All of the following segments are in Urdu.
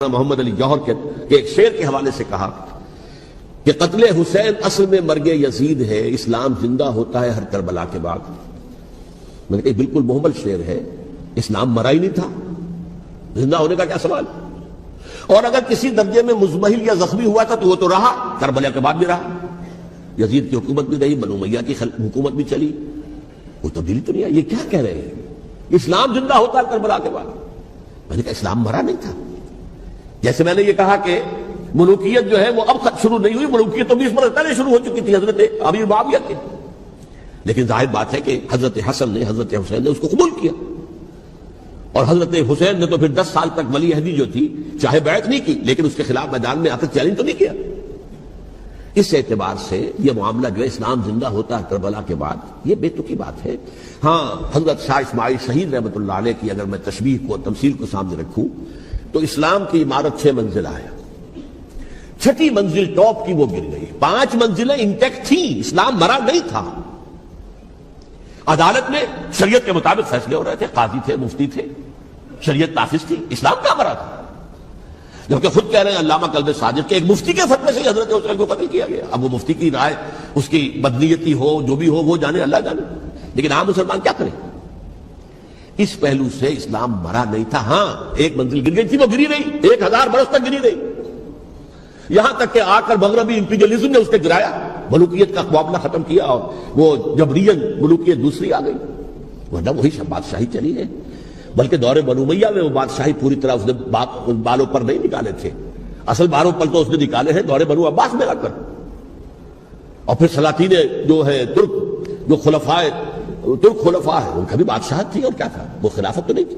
محمد علی جوہر کے ایک شعر کے حوالے سے کہا کہ قتل حسین اصل میں مرگ یزید ہے، اسلام زندہ ہوتا ہے ہر کربلا کے بعد۔ میں نے کہا بالکل محمل شعر ہے، اسلام مرا ہی نہیں تھا، زندہ ہونے کا کیا سوال؟ اور اگر کسی درجے میں مزمحل یا زخمی ہوا تھا تو وہ تو رہا، کربلا کے بعد بھی رہا، یزید کی حکومت بھی رہی، بنو امیہ کی حکومت بھی چلی، کوئی تبدیلی تو نہیں آئی۔ یہ کیا کہہ رہے ہیں اسلام زندہ ہوتا ہے کربلا کے بعد؟ میں نے کہا اسلام مرا نہیں تھا۔ جیسے میں نے یہ کہا کہ ملوکیت جو ہے وہ اب شروع نہیں ہوئی، ملوکیت تو 20 برس پہلے شروع ہو چکی تھی حضرت امیر معاویہ کے، لیکن ظاہر بات ہے کہ حضرت حسن نے، حضرت حسین نے اس کو قبول کیا، اور حضرت حسین نے تو پھر 10 سال تک ولی عہدی جو تھی چاہے بیعت نہیں کی لیکن اس کے خلاف میدان میں آ کر چیلنج تو نہیں کیا۔ اس اعتبار سے یہ معاملہ جو ہے اسلام زندہ ہوتا ہے کربلا کے بعد، یہ بے تکی بات ہے۔ ہاں، حضرت شاہ اسماعیل شہید رحمۃ اللہ علیہ کی اگر میں تشبیہ کو، تمثیل کو سامنے رکھوں تو اسلام کی عمارت 6 منزل ہے، 6ٹھی منزل ٹاپ کی وہ گر گئی، 5 منزلیں انٹیکٹ تھیں، اسلام مرا نہیں تھا۔ عدالت میں شریعت کے مطابق فیصلے ہو رہے تھے، قاضی تھے، مفتی تھے، شریعت نافذ تھی، اسلام کہاں مرا تھا؟ جبکہ خود کہہ رہے ہیں علامہ کلب صادق کے ایک مفتی کے فتوے سے حضرت حسین کو قتل کیا گیا۔ اب وہ مفتی کی رائے، اس کی بدنیتی ہو، جو بھی ہو وہ جانے، اللہ جانے، لیکن عام مسلمان کیا کریں؟ اس پہلو سے اسلام مرا نہیں تھا۔ ہاں، ایک منزل گر گئی تھی، وہ گری رہی، 1000 برس تک گری رہی، یہاں تک کہ آ کر مغربی امپیریلزم نے اس کے گرایا، ملوکیت کا معاملہ ختم کیا، اور وہ جبرین ملوکیت دوسری آ گئی، ورنہ وہی بادشاہی چلی ہے۔ بلکہ دور بنو امیہ میں وہ بادشاہی پوری طرح اس نے بالوں پر نہیں نکالے تھے، اصل بالوں پر تو اس نے نکالے ہیں دور بنو عباس میں آ کر، اور پھر سلاطین جو ہے ترک، جو ترک خلفاء ہے، ان کا بھی بادشاہت تھی، اور کیا تھا، وہ خلافت تو نہیں تھی۔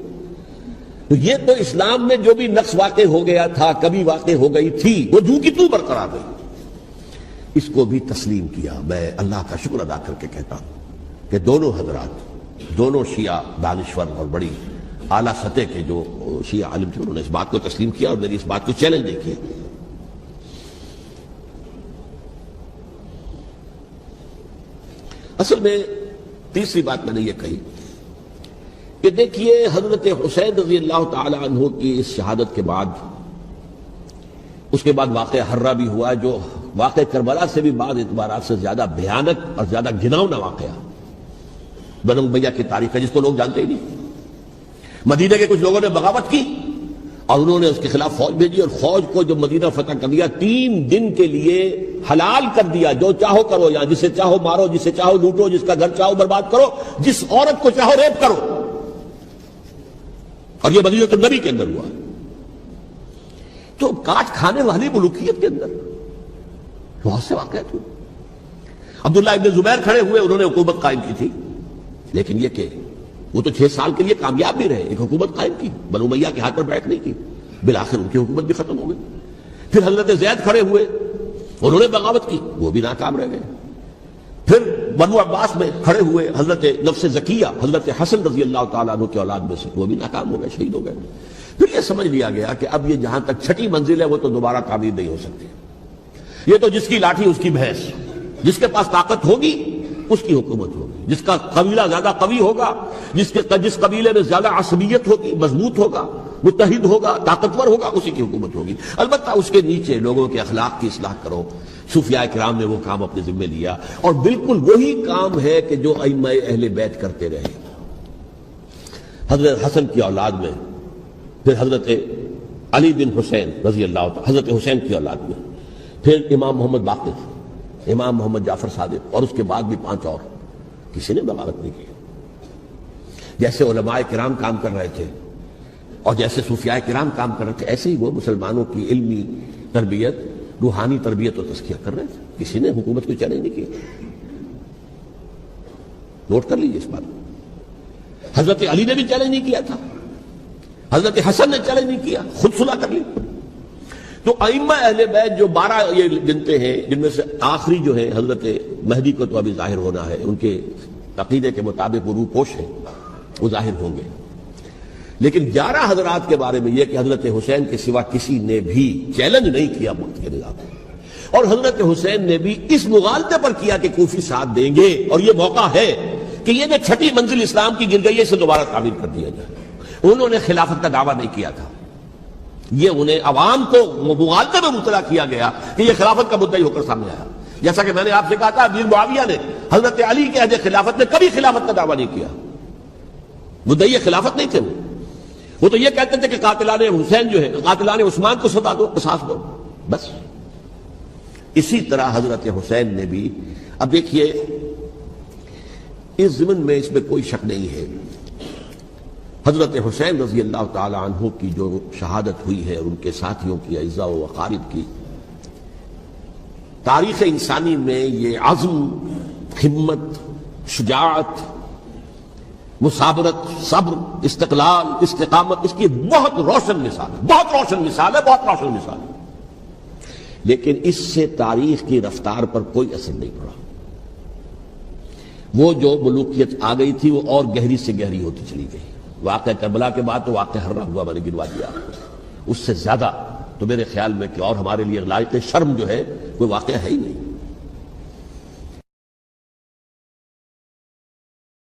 تو یہ تو اسلام میں جو بھی نقص واقع ہو گیا تھا، کبھی واقع ہو گئی تھی، وہ جو کی تو برقرار رہی، اس کو بھی تسلیم کیا۔ میں اللہ کا شکر ادا کر کے کہتا ہوں کہ دونوں حضرات، دونوں شیعہ دانشور اور بڑی اعلیٰ سطح کے جو شیعہ عالم تھے، انہوں نے اس بات کو تسلیم کیا اور میری اس بات کو چیلنج نہیں کیا۔ اصل میں تیسری بات میں نے یہ کہی کہ دیکھیے حضرت حسین رضی اللہ تعالی عنہ کی اس شہادت کے بعد، اس کے بعد واقعہ حرہ بھی ہوا، جو واقعہ کربلا سے بھی بعض اعتبارات سے زیادہ بھیانک اور زیادہ گھناؤنا واقعہ بنو امیہ کی تاریخ ہے، جس کو لوگ جانتے ہی نہیں۔ مدینہ کے کچھ لوگوں نے بغاوت کی اور انہوں نے اس کے خلاف فوج بھیجی، اور فوج کو جب مدینہ فتح کر دیا، 3 دن کے لیے حلال کر دیا، جو چاہو کرو، یا جسے چاہو مارو، جسے چاہو لوٹو، جس کا گھر چاہو برباد کرو، جس عورت کو چاہو ریپ کرو، اور یہ مدینہ النبی کے اندر ہوا۔ تو کاٹ کھانے والی ملوکیت کے اندر بہت سے واقعات ہوئے۔ عبداللہ ابن زبیر کھڑے ہوئے، انہوں نے حکومت قائم کی تھی، لیکن یہ کہ وہ تو 6 سال کے لیے کامیاب بھی رہے، ایک حکومت قائم کی، بنو امیہ کے ہاتھ پر بیٹھ نہیں کی، بالآخر ان کی حکومت بھی ختم ہو گئی۔ پھر حضرت زید کھڑے ہوئے، انہوں نے بغاوت کی، وہ بھی ناکام رہ گئے۔ پھر بنو عباس میں کھڑے ہوئے حضرت نفس زکیہ، حضرت حسن رضی اللہ تعالیٰ عنہ کی اولاد میں سے، وہ بھی ناکام ہو گئے، شہید ہو گئے۔ پھر یہ سمجھ لیا گیا کہ اب یہ جہاں تک 6ٹھی منزل ہے وہ تو دوبارہ تعمیر نہیں ہو سکتی، یہ تو جس کی لاٹھی اس کی بھینس، جس کے پاس طاقت ہوگی اس کی حکومت ہوگی، جس کا قبیلہ زیادہ قوی ہوگا، جس قبیلے میں زیادہ عصبیت ہوگی، مضبوط ہوگا، متحد ہوگا، طاقتور ہوگا، اسی کی حکومت ہوگی۔ البتہ اس کے نیچے لوگوں کے اخلاق کی اصلاح کرو۔ صوفیاء کرام نے وہ کام اپنے ذمہ لیا، اور بالکل وہی کام ہے کہ جو ائمہ اہل بیت کرتے رہے۔ حضرت حسن کی اولاد میں، پھر حضرت علی بن حسین رضی اللہ تعالی، حضرت حسین کی اولاد میں، پھر امام محمد باقر، امام محمد جعفر صادق، اور اس کے بعد بھی 5 اور، کسی نے بغاوت نہیں کی۔ جیسے علماء کرام کام کر رہے تھے اور جیسے صوفیاء کرام کام کر رہے تھے، ایسے ہی وہ مسلمانوں کی علمی تربیت، روحانی تربیت و تزکیہ کر رہے تھے، کسی نے حکومت کو چیلنج نہیں کیا۔ نوٹ کر لیجیے اس بات۔ حضرت علی نے بھی چیلنج نہیں کیا تھا، حضرت حسن نے چیلنج نہیں کیا، خود صلح کر لی۔ تو ائمہ اہل بیت جو 12 یہ گنتے ہیں، جن میں سے آخری جو ہے حضرت مہدی کو تو ابھی ظاہر ہونا ہے، ان کے عقیدے کے مطابق وہ روح پوش ہیں، وہ ظاہر ہوں گے، لیکن 11 حضرات کے بارے میں یہ کہ حضرت حسین کے سوا کسی نے بھی چیلنج نہیں کیا ملک کے نظام، اور حضرت حسین نے بھی اس مغالطے پر کیا کہ کوفی ساتھ دیں گے، اور یہ موقع ہے کہ یہ جو 6ٹھی منزل اسلام کی گر گئی ہے، اسے دوبارہ تعمیر کر دیا جائے۔ انہوں نے خلافت کا دعویٰ نہیں کیا تھا، یہ انہیں عوام کو مغالطے میں مبتلا کیا گیا کہ یہ خلافت کا مدعی ہو کر سامنے آیا. جیسا کہ میں نے آپ سے کہا تھا امیر معاویہ نے حضرت علی کے عہد خلافت میں کبھی خلافت کا دعویٰ نہیں کیا. مدعی خلافت نہیں تھے وہ تو یہ کہتے تھے کہ قاتلان حسین جو ہے قاتلان عثمان کو سزا دو, قصاص دو, بس. اسی طرح حضرت حسین نے بھی, اب دیکھیے اس ضمن میں اس میں کوئی شک نہیں ہے, حضرت حسین رضی اللہ تعالی عنہ کی جو شہادت ہوئی ہے اور ان کے ساتھیوں کی اعزاء و اقارب کی, تاریخ انسانی میں یہ عزم, ہمت, شجاعت, مثابرت, صبر, استقلال, استقامت, اس کی بہت روشن مثال ہے, بہت روشن مثال ہے, بہت روشن مثال ہے. لیکن اس سے تاریخ کی رفتار پر کوئی اثر نہیں پڑا. وہ جو ملوکیت آ گئی تھی وہ اور گہری سے گہری ہوتی چلی گئی. واقعہ کربلا کے بعد تو واقعہ ہررا ہوا میں نے گنوا دیا, اس سے زیادہ تو میرے خیال میں کہ اور ہمارے لیے لائق شرم جو ہے کوئی واقعہ ہے ہی نہیں.